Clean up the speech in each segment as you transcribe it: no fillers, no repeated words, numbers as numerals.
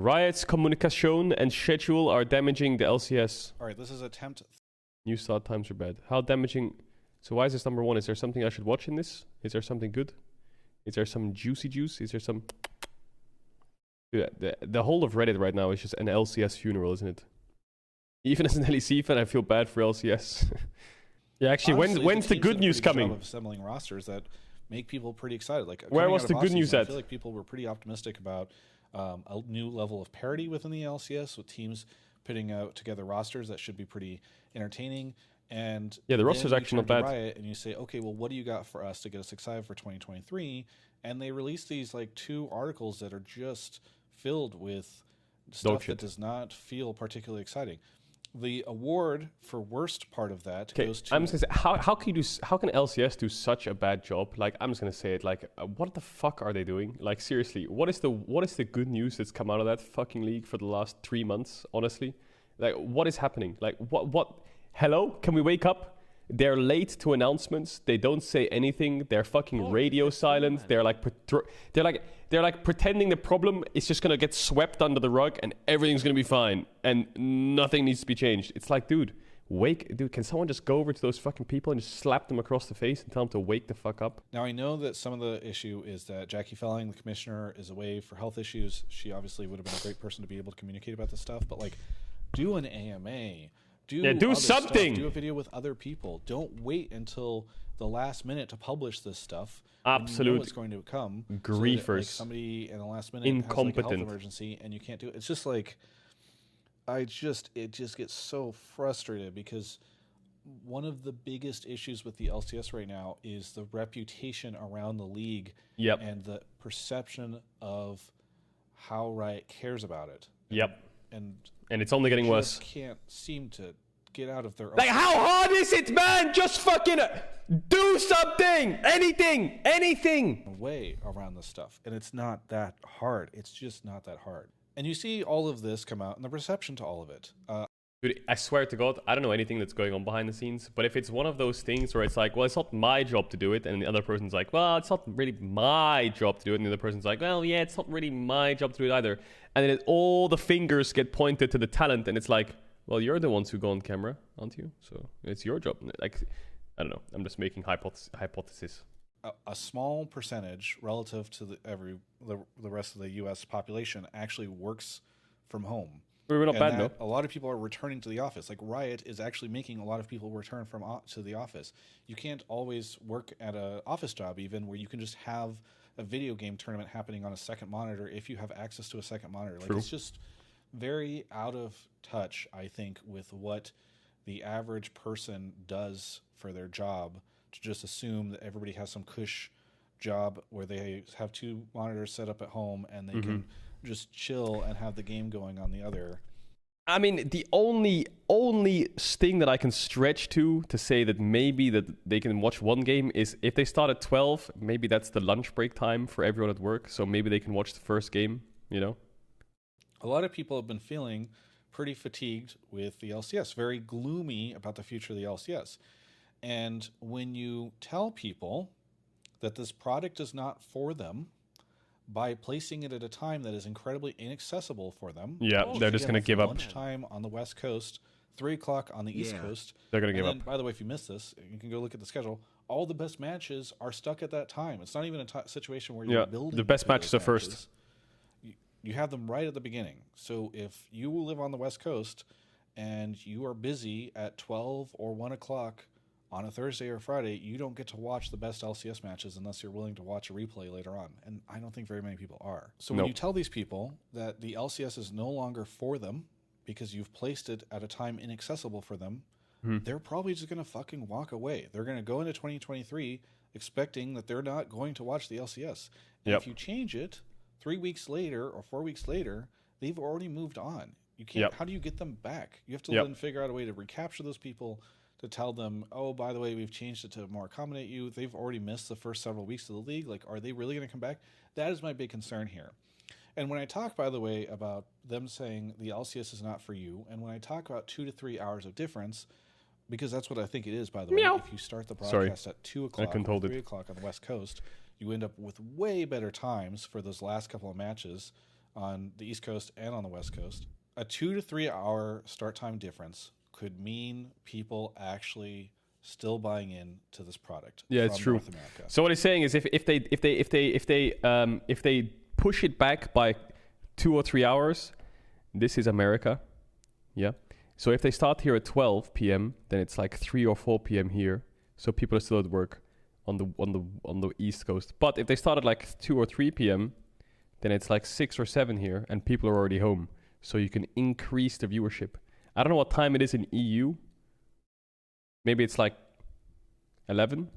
Riot's communication and schedule are damaging the LCS. All right, this is attempt. New start times are bad. How damaging? So why is this number one? Is there something I should watch in this? Is there something good? Is there some juicy juice? Is there some... Dude, the whole of Reddit right now is just an LCS funeral, isn't it? Even as an LEC fan, I feel bad for LCS. Yeah, actually, Honestly, when's the good news coming? Of assembling rosters that make people pretty excited. Like, where was the good news at? I feel like people were pretty optimistic about a new level of parity within the LCS, with teams putting out together rosters that should be pretty entertaining. And yeah, the roster's actually not bad. Riot and you say, okay, well, what do you got for us to get us excited for 2023? And they release these like 2 articles that are just filled with stuff that does not feel particularly exciting. The award for worst part of that goes to... I'm just gonna say, how can LCS do such a bad job? Like, I'm just gonna say it. Like, what the fuck are they doing? Like, seriously, what is the good news that's come out of that fucking league for the last 3 months? Honestly, like, what is happening? Like, what? Hello, can we wake up? They're late to announcements. They don't say anything. They're fucking radio silent. They're like pretending the problem is just gonna get swept under the rug and everything's gonna be fine and nothing needs to be changed. It's like, dude, can someone just go over to those fucking people and just slap them across the face and tell them to wake the fuck up? Now, I know that some of the issue is that Jackie Felling, the commissioner, is away for health issues. She obviously would have been a great person to be able to communicate about this stuff, but like, do an AMA. Do something. Do a video with other people. Don't wait until the last minute to publish this stuff. Absolute. You know what's going to come. Griefers. So that, like, somebody in the last minute incompetent has like a health emergency and you can't do it. It's just like, it just gets so frustrated because one of the biggest issues with the LCS right now is the reputation around the league and the perception of how Riot cares about it. And it's only getting worse. Can't seem to get out of their own. Like, how hard is it, man? Just fucking do something, anything. Way around this stuff, and it's not that hard. It's just not that hard. And you see all of this come out, and the reception to all of it. Dude, I swear to God, I don't know anything that's going on behind the scenes, but if it's one of those things where it's like, well, it's not my job to do it, and the other person's like, well, it's not really my job to do it, and the other person's like, well, yeah, it's not really my job to do it either. And then all the fingers get pointed to the talent, and it's like, well, you're the ones who go on camera, aren't you? So it's your job. Like, I don't know. I'm just making hypothesis. A small percentage relative to the rest of the U.S. population actually works from home. We're not bad, though. A lot of people are returning to the office. Like, Riot is actually making a lot of people return to the office. You can't always work at an office job, even, where you can just have a video game tournament happening on a second monitor if you have access to a second monitor. Like, it's just very out of touch, I think, with what the average person does for their job, to just assume that everybody has some cush job where they have 2 monitors set up at home and they can just chill and have the game going on the other. I mean, the only thing that I can stretch to say that maybe that they can watch one game is if they start at 12, maybe that's the lunch break time for everyone at work, so maybe they can watch the first game, you know? A lot of people have been feeling pretty fatigued with the LCS, very gloomy about the future of the LCS. And when you tell people that this product is not for them, by placing it at a time that is incredibly inaccessible for them. Yeah, they're just going to give up. Lunchtime on the West Coast, 3 o'clock on the East Coast. They're going to give up. By the way, if you missed this, you can go look at the schedule. All the best matches are stuck at that time. It's not even a situation where you're building. The best matches are first. You have them right at the beginning. So if you live on the West Coast and you are busy at 12 or 1 o'clock on a Thursday or Friday, you don't get to watch the best LCS matches unless you're willing to watch a replay later on. And I don't think very many people are. So when you tell these people that the LCS is no longer for them because you've placed it at a time inaccessible for them, they're probably just going to fucking walk away. They're going to go into 2023 expecting that they're not going to watch the LCS. And if you change it 3 weeks later or 4 weeks later, they've already moved on. You can't. How do you get them back? You have to then figure out a way to recapture those people, to tell them, oh, by the way, we've changed it to more accommodate you. They've already missed the first several weeks of the league. Like, are they really going to come back? That is my big concern here. And when I talk, by the way, about them saying the LCS is not for you, and when I talk about 2 to 3 hours of difference, because that's what I think it is, by the way. If you start the broadcast at 2 o'clock or 3 o'clock on the West Coast, you end up with way better times for those last couple of matches on the East Coast and on the West Coast. A 2 to 3 hour start time difference could mean people actually still buying in to this product. Yeah, it's true. North America. So what he's saying is if they push it back by 2 or 3 hours, this is America. Yeah. So if they start here at 12 p.m., then it's like 3 or 4 p.m. here. So people are still at work on the East Coast. But if they start at like 2 or 3 p.m., then it's like 6 or 7 here, and people are already home. So you can increase the viewership. I don't know what time it is in EU. Maybe it's like 11.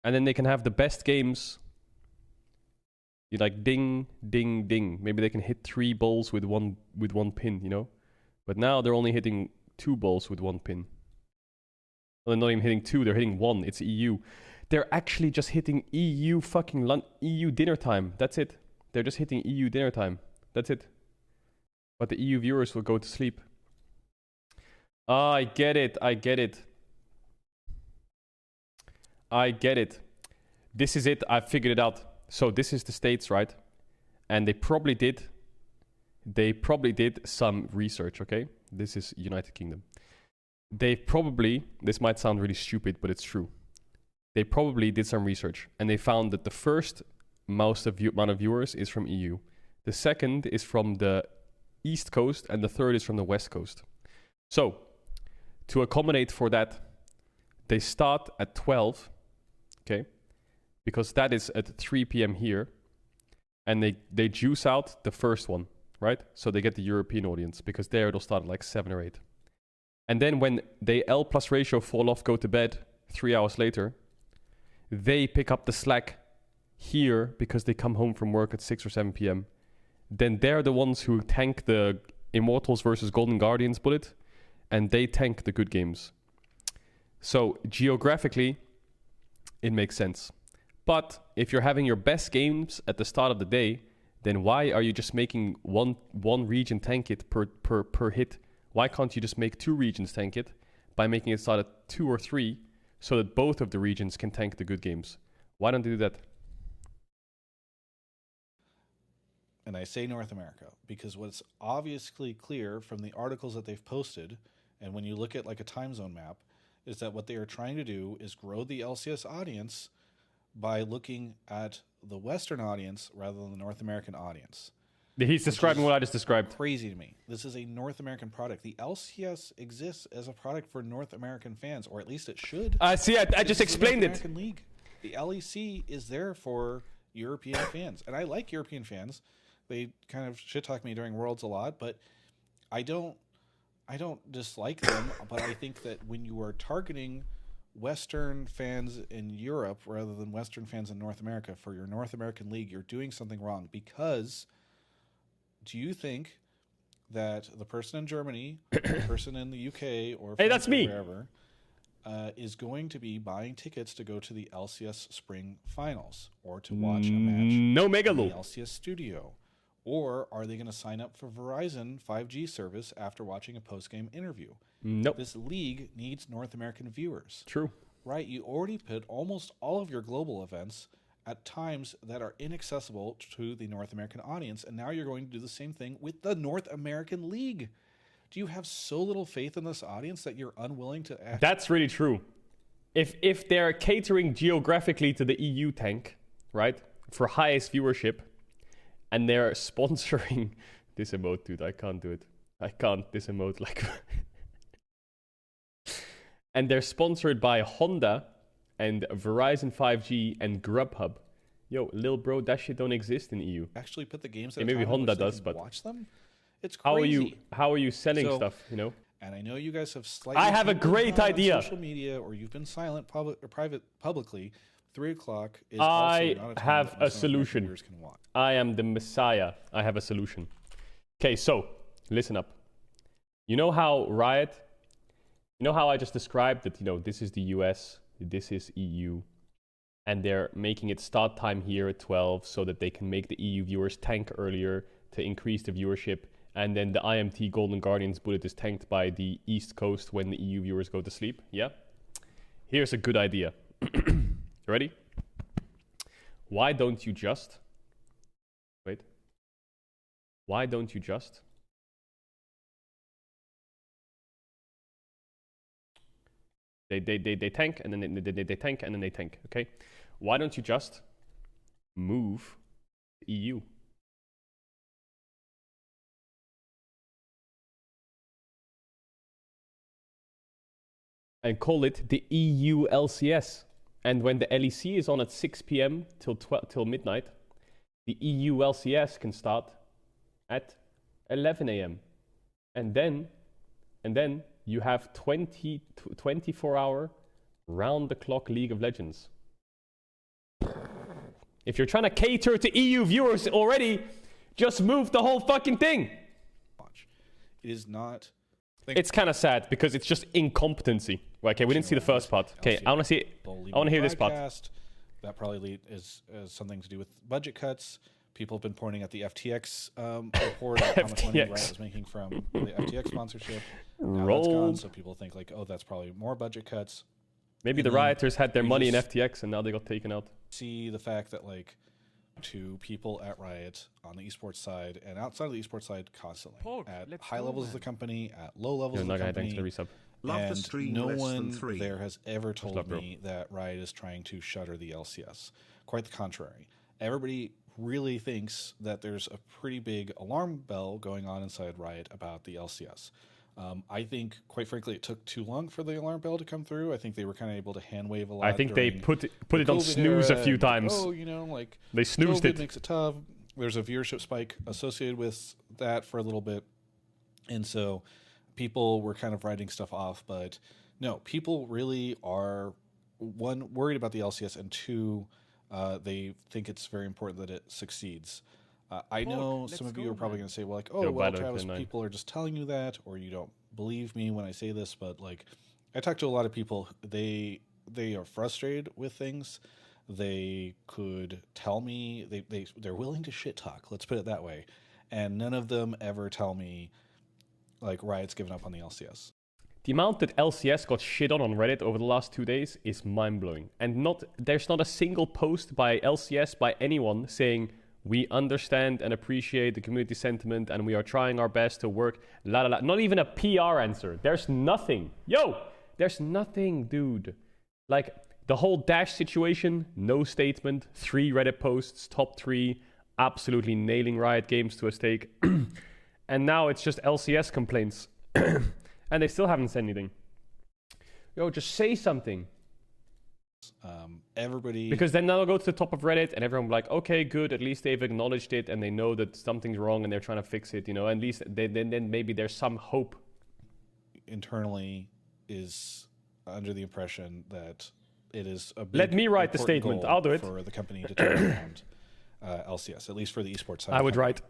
And then they can have the best games. You like ding, ding, ding. Maybe they can hit 3 balls with one pin, you know? But now they're only hitting 2 balls with 1 pin. Well, they're not even hitting 2, they're hitting 1. It's EU. They're actually just hitting EU EU dinner time. That's it. They're just hitting EU dinner time. That's it. But the EU viewers will go to sleep. I get it. This is it. I figured it out. So this is the States, right? And they probably did some research, okay? This is United Kingdom. This might sound really stupid, but it's true. They probably did some research, and they found that the first amount of viewers is from EU. The second is from the East Coast, and the third is from the West Coast. So, to accommodate for that, they start at 12, okay? Because that is at 3 p.m. here, and they juice out the first one, right? So they get the European audience, because there it'll start at like 7 or 8. And then when they L plus ratio fall off, go to bed 3 hours later, they pick up the slack here because they come home from work at 6 or 7 p.m. Then they're the ones who tank the Immortals versus Golden Guardians bullet, and they tank the good games. So geographically, it makes sense. But if you're having your best games at the start of the day, then why are you just making one region tank it per hit? Why can't you just make 2 regions tank it by making it start at 2 or 3 so that both of the regions can tank the good games? Why don't they do that? And I say North America because what's obviously clear from the articles that they've posted, and when you look at like a time zone map, is that what they are trying to do is grow the LCS audience by looking at the Western audience rather than the North American audience. He's describing what I just described. Crazy to me. This is a North American product. The LCS exists as a product for North American fans, or at least it should. See, I just explained it. American League. The LEC is there for European fans, and I like European fans. They kind of shit talk me during Worlds a lot, but I don't dislike them. But I think that when you are targeting Western fans in Europe rather than Western fans in North America for your North American League, you're doing something wrong. Because do you think that the person in Germany, the person in the UK, or hey, that's me, wherever, is going to be buying tickets to go to the LCS Spring Finals or to watch a match in the LCS studio? Or are they going to sign up for Verizon 5G service after watching a post-game interview? Nope. This league needs North American viewers. True. Right, you already put almost all of your global events at times that are inaccessible to the North American audience, and now you're going to do the same thing with the North American League. Do you have so little faith in this audience that you're unwilling to act? That's really true. If they're catering geographically to the EU tank, right, for highest viewership, and they're sponsoring this emote, dude, I can't do it. I can't this emote like and they're sponsored by Honda and Verizon 5G and Grubhub. Yo, lil bro, that shit don't exist in the EU. Actually put the games yeah, maybe Honda does, but watch them. It's crazy. How are you selling stuff, you know? And I know you guys have slightly I have a great idea. Social media, or you've been silent publicly. 3 o'clock is I also not a time have that a solution. viewers can watch. I am the Messiah. I have a solution. Okay, so listen up. You know how Riot, you know how I just described that, you know, this is the US, this is EU, and they're making it start time here at 12 so that they can make the EU viewers tank earlier to increase the viewership, and then the IMT Golden Guardians bullet is tanked by the East Coast when the EU viewers go to sleep, yeah? Here's a good idea. Ready? Why don't you just Why don't you just they tank and then they tank and then they tank, okay? Why don't you just move the EU? And call it the EU LCS. And when the LEC is on at 6 p.m. till midnight, the EU LCS can start at 11 a.m. And then you have 24-hour round-the-clock League of Legends. If you're trying to cater to EU viewers already, just move the whole fucking thing. It is not... It's kind of sad because it's just incompetency. Okay, we didn't see the first part. Okay, I want to see. I want to hear this part. That probably is something to do with budget cuts. People have been pointing at the FTX report of how much money Riot was making from the FTX sponsorship. Now that's gone, so people think like, oh, that's probably more budget cuts. Maybe the rioters had their money in FTX and now they got taken out. See the fact that like to people at Riot on the esports side and outside of the esports side constantly at high levels of the company, at low levels of the company. Thanks for the resub. And no one there has ever told me that Riot is trying to shutter the LCS. Quite the contrary. Everybody really thinks that there's a pretty big alarm bell going on inside Riot about the LCS. I think, quite frankly, it took too long for the alarm bell to come through. I think they were kind of able to hand wave a lot. I think they put it on snooze a few times. Oh, you know, like they snoozed it. Makes it tough. There's a viewership spike associated with that for a little bit, and so people were kind of writing stuff off. But no, people really are, one, worried about the LCS, and two, they think it's very important that it succeeds. I know some of you are probably going to say, well, like, oh, well, Travis, people are just telling you that, or you don't believe me when I say this. But like, I talk to a lot of people. They are frustrated with things. They could tell me they're willing to shit talk. Let's put it that way. And none of them ever tell me like Riot's given up on the LCS. The amount that LCS got shit on Reddit over the last 2 days is mind-blowing. And there's not a single post by LCS by anyone saying, we understand and appreciate the community sentiment and we are trying our best to work, la la la. Not even a PR answer. There's nothing. There's nothing, dude. Like, the whole Dash situation, no statement, 3 Reddit posts, top 3, absolutely nailing Riot Games to a stake. And now it's just LCS complaints. And they still haven't said anything. Just say something. Everybody, because then they'll go to the top of Reddit and everyone will be like, okay, good, at least they've acknowledged it and they know that something's wrong and they're trying to fix it, at least then maybe there's some hope. Internally is under the impression that it is a big, let me write the statement, I'll do it for the company to turn around LCS, at least for the esports side. I would write,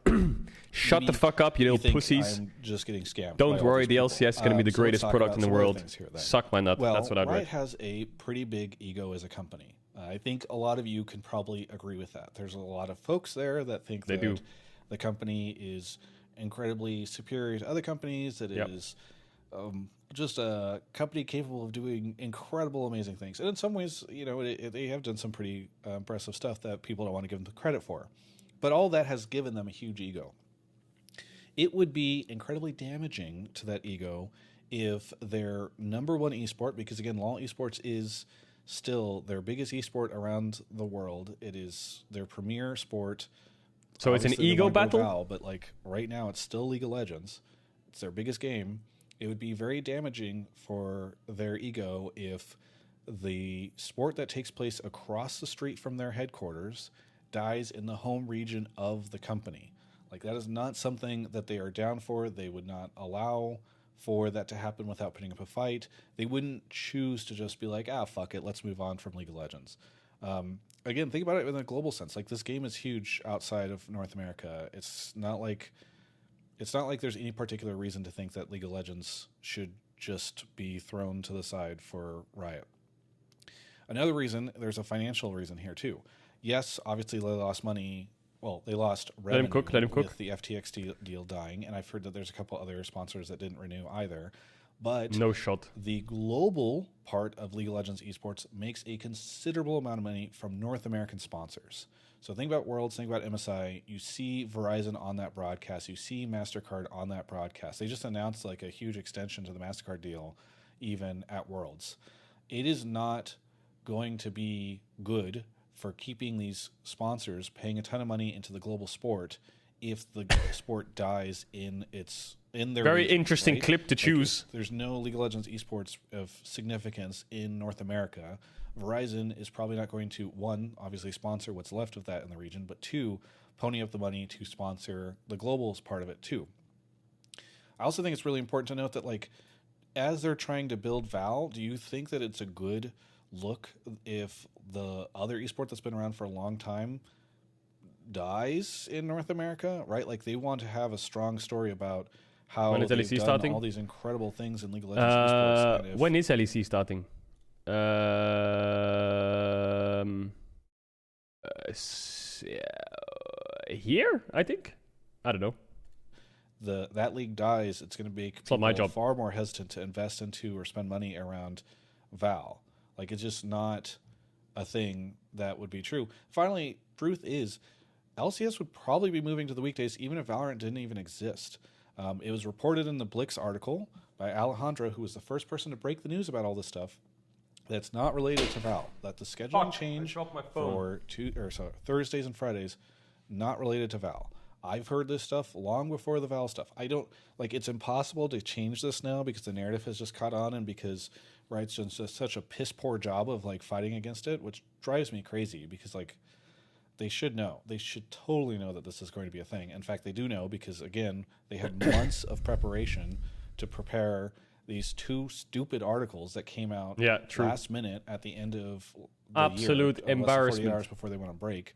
shut the fuck up, you pussies. I'm just getting scammed. Don't worry, the LCS is going to be the greatest product in the world. Suck my nut. Well, that's what I'd write. Riot has a pretty big ego as a company. I think a lot of you can probably agree with that. There's a lot of folks there that think that the company is incredibly superior to other companies, that it is just a company capable of doing incredible, amazing things. And in some ways, they have done some pretty impressive stuff that people don't want to give them the credit for. But all that has given them a huge ego. It would be incredibly damaging to that ego if their number one esport, because again, LoL esports is still their biggest esport around the world. It is their premier sport. So obviously, it's an ego battle? WoW, but like right now, it's still League of Legends. It's their biggest game. It would be very damaging for their ego if the sport that takes place across the street from their headquarters dies in the home region of the company. Like, that is not something that they are down for. They would not allow for that to happen without putting up a fight. They wouldn't choose to just be like, fuck it, let's move on from League of Legends. Again, think about it in a global sense. Like, this game is huge outside of North America. It's not like there's any particular reason to think that League of Legends should just be thrown to the side for Riot. Another reason, there's a financial reason here too. Yes, obviously they lost money. Well, they lost revenue with the FTX deal dying, and I've heard that there's a couple other sponsors that didn't renew either. But no shot. The global part of League of Legends esports makes a considerable amount of money from North American sponsors. So think about Worlds, think about MSI. You see Verizon on that broadcast. You see MasterCard on that broadcast. They just announced like a huge extension to the MasterCard deal even at Worlds. It is not going to be good for keeping these sponsors paying a ton of money into the global sport if the sport dies in their Very region, interesting right? clip to choose. Like there's no League of Legends esports of significance in North America. Verizon is probably not going to, one, obviously sponsor what's left of that in the region, but two, pony up the money to sponsor the globals part of it too. I also think it's really important to note that, like, as they're trying to build Val, do you think that it's a good look if the other esport that's been around for a long time dies in North America, right? Like, they want to have a strong story about how When is they've LEC done starting? all these incredible things in League of Legends esports. And if, When is LEC starting? Here, I think. I don't know. that league dies, it's going to make not my people job. far more hesitant to invest into or spend money around Val. Like, it's just not a thing that would be true. Finally, truth is, LCS would probably be moving to the weekdays even if Valorant didn't even exist. It was reported in the Blix article by Alejandra, who was the first person to break the news about all this stuff, that's not related to Val. That the scheduling change for Thursdays and Fridays, not related to Val. I've heard this stuff long before the Val stuff. I don't, like, it's impossible to change this now because the narrative has just caught on and because Riot's done such a piss poor job of, like, fighting against it, which drives me crazy because, like, they should know. They should totally know that this is going to be a thing. In fact, they do know because, again, they had months of preparation to prepare these two stupid articles that came out last minute at the end of the Absolute year, embarrassment. 48 hours before they went on break.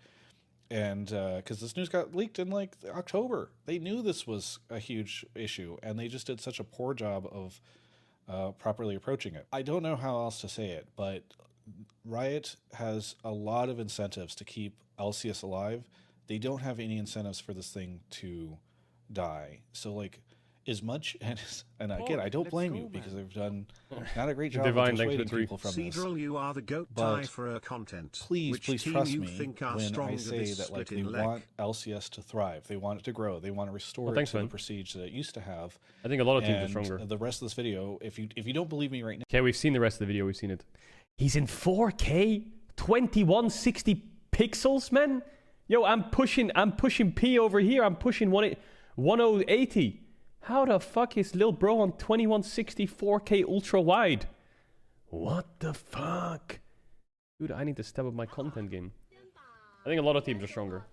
And because this news got leaked in, like, October. They knew this was a huge issue, and they just did such a poor job of properly approaching it. I don't know how else to say it, but Riot has a lot of incentives to keep LCS alive. They don't have any incentives for this thing to die. So, like, as much, and again, I don't blame you because they've done not a great job of dissuading people from this. Caedrel, you are the goat tie for content. Please trust me when I say that, like, they want LCS to thrive. They want it to grow. They want to restore it to the prestige that it used to have. I think a lot of teams are stronger. The rest of this video, if you don't believe me right now. Okay, we've seen the rest of the video. We've seen it. He's in 4K, 2160 pixels, man. Yo, I'm pushing P over here. I'm pushing 1080. How the fuck is Lil Bro on 2160 4K ultra wide? What the fuck? Dude, I need to step up my content game. I think a lot of teams are stronger.